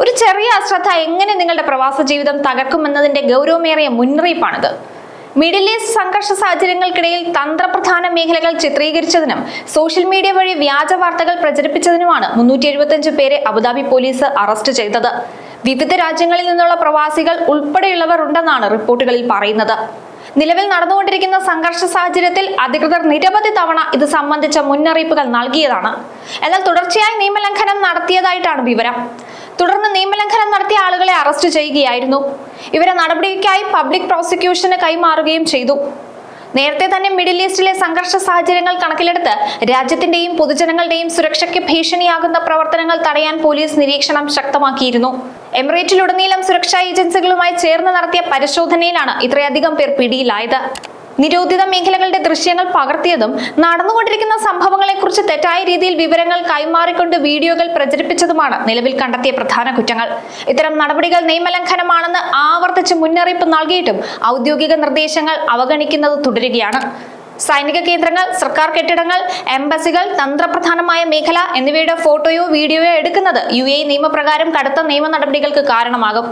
ഒരു ചെറിയ അശ്രദ്ധ എങ്ങനെ നിങ്ങളുടെ പ്രവാസ ജീവിതം തകർക്കുമെന്നതിന്റെ ഗൗരവമേറിയ മുന്നറിയിപ്പാണിത്. മിഡിൽ ഈസ്റ്റ് സംഘർഷ സാഹചര്യങ്ങൾക്കിടയിൽ തന്ത്രപ്രധാന മേഖലകൾ ചിത്രീകരിച്ചതിനും സോഷ്യൽ മീഡിയ വഴി വ്യാജ വാർത്തകൾ പ്രചരിപ്പിച്ചതിനുമാണ് 375 പേരെ അബുദാബി പോലീസ് അറസ്റ്റ് ചെയ്തത്. വിവിധ രാജ്യങ്ങളിൽ നിന്നുള്ള പ്രവാസികൾ ഉൾപ്പെടെയുള്ളവർ ഉണ്ടെന്നാണ് റിപ്പോർട്ടുകളിൽ പറയുന്നത്. നിലവിൽ നടന്നുകൊണ്ടിരിക്കുന്ന സംഘർഷ സാഹചര്യത്തിൽ അധികൃതർ നിരവധി തവണ ഇത് സംബന്ധിച്ച മുന്നറിയിപ്പുകൾ നൽകിയതാണ്. എന്നാൽ തുടർച്ചയായി നിയമലംഘനം നടത്തിയതായിട്ടാണ് വിവരം. തുടർന്ന് നിയമലംഘനം നടത്തിയ ആളുകളെ അറസ്റ്റ് ചെയ്യുകയായിരുന്നു. ഇവരെ നടപടിക്കായി പബ്ലിക് പ്രോസിക്യൂഷന് കൈമാറുകയും ചെയ്തു. നേരത്തെ തന്നെ മിഡിൽ ഈസ്റ്റിലെ സംഘർഷ സാഹചര്യങ്ങൾ കണക്കിലെടുത്ത് രാജ്യത്തിന്റെയും പൊതുജനങ്ങളുടെയും സുരക്ഷയ്ക്ക് ഭീഷണിയാകുന്ന പ്രവർത്തനങ്ങൾ തടയാൻ പോലീസ് നിരീക്ഷണം ശക്തമാക്കിയിരുന്നു. എമിറേറ്റിലുടനീളം സുരക്ഷാ ഏജൻസികളുമായി ചേർന്ന് നടത്തിയ പരിശോധനയിലാണ് ഇത്രയധികം പേർ പിടിയിലായത്. നിരോധിത മേഖലകളുടെ ദൃശ്യങ്ങൾ പകർത്തിയതും നടന്നുകൊണ്ടിരിക്കുന്ന സംഭവങ്ങളെക്കുറിച്ച് തെറ്റായ രീതിയിൽ വിവരങ്ങൾ കൈമാറിക്കൊണ്ട് വീഡിയോകൾ പ്രചരിപ്പിച്ചതുമാണ് നിലവിൽ കണ്ടെത്തിയ പ്രധാന കുറ്റങ്ങൾ. ഇത്തരം നടപടികൾ നിയമലംഘനമാണെന്ന് ആവർത്തിച്ച് മുന്നറിയിപ്പ് നൽകിയിട്ടും ഔദ്യോഗിക നിർദ്ദേശങ്ങൾ അവഗണിക്കുന്നത് തുടരുകയാണ്. സൈനിക കേന്ദ്രങ്ങൾ, സർക്കാർ കെട്ടിടങ്ങൾ, എംബസികൾ, തന്ത്രപ്രധാനമായ മേഖല എന്നിവയുടെ ഫോട്ടോയോ വീഡിയോയോ എടുക്കുന്നത് UAE നിയമപ്രകാരം കടുത്ത നിയമ നടപടികൾക്ക് കാരണമാകും.